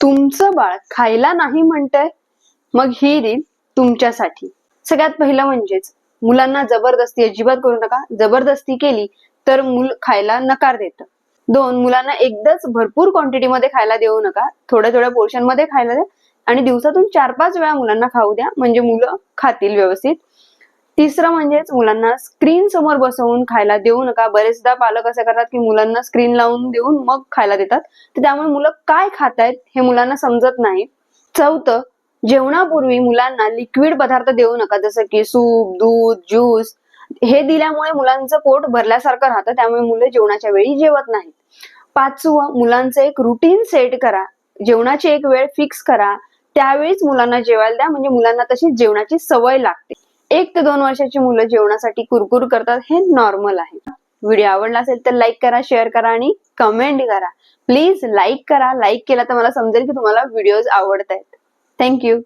तुमचं बाळ खायला नाही म्हणतंय, मग ही रील तुमच्यासाठी. सगळ्यात पहिलं म्हणजेच मुलांना जबरदस्ती अजिबात करू नका. जबरदस्ती केली तर मूल खायला नकार देतं. 2, मुलांना एकदाच भरपूर क्वांटिटी मध्ये खायला देऊ नका. थोड्या थोड्या पोर्शन मध्ये खायला द्या आणि दिवसातून 4-5 वेळा मुलांना खाऊ द्या, म्हणजे मुलं खातील व्यवस्थित. तिसरं म्हणजेच मुलांना स्क्रीन समोर बसवून खायला देऊ नका. बरेचदा पालक असे करतात की मुलांना स्क्रीन लावून देऊन मग खायला देतात, तर त्यामुळे मुलं काय खातायत हे मुलांना समजत नाही. 4, जेवणापूर्वी मुलांना लिक्विड पदार्थ देऊ नका, जसं की सूप, दूध, ज्यूस. हे दिल्यामुळे मुलांचं पोट भरल्यासारखं राहतं, त्यामुळे मुलं जेवणाच्या वेळी जेवत नाहीत. 5, मुलांचं एक रुटीन सेट करा. जेवणाची एक वेळ फिक्स करा, त्यावेळीच मुलांना जेवायला द्या, म्हणजे मुलांना तशी जेवणाची सवय लागते. 1 ते 2 वर्षाची मुलं जेवणासाठी कुरकुर करतात, हे नॉर्मल आहे. व्हिडिओ आवडला असेल तर लाईक करा, शेअर करा आणि कमेंट करा. प्लीज लाईक करा. लाईक केला तर मला समजेल की तुम्हाला व्हिडिओज आवडतायत. थँक्यू.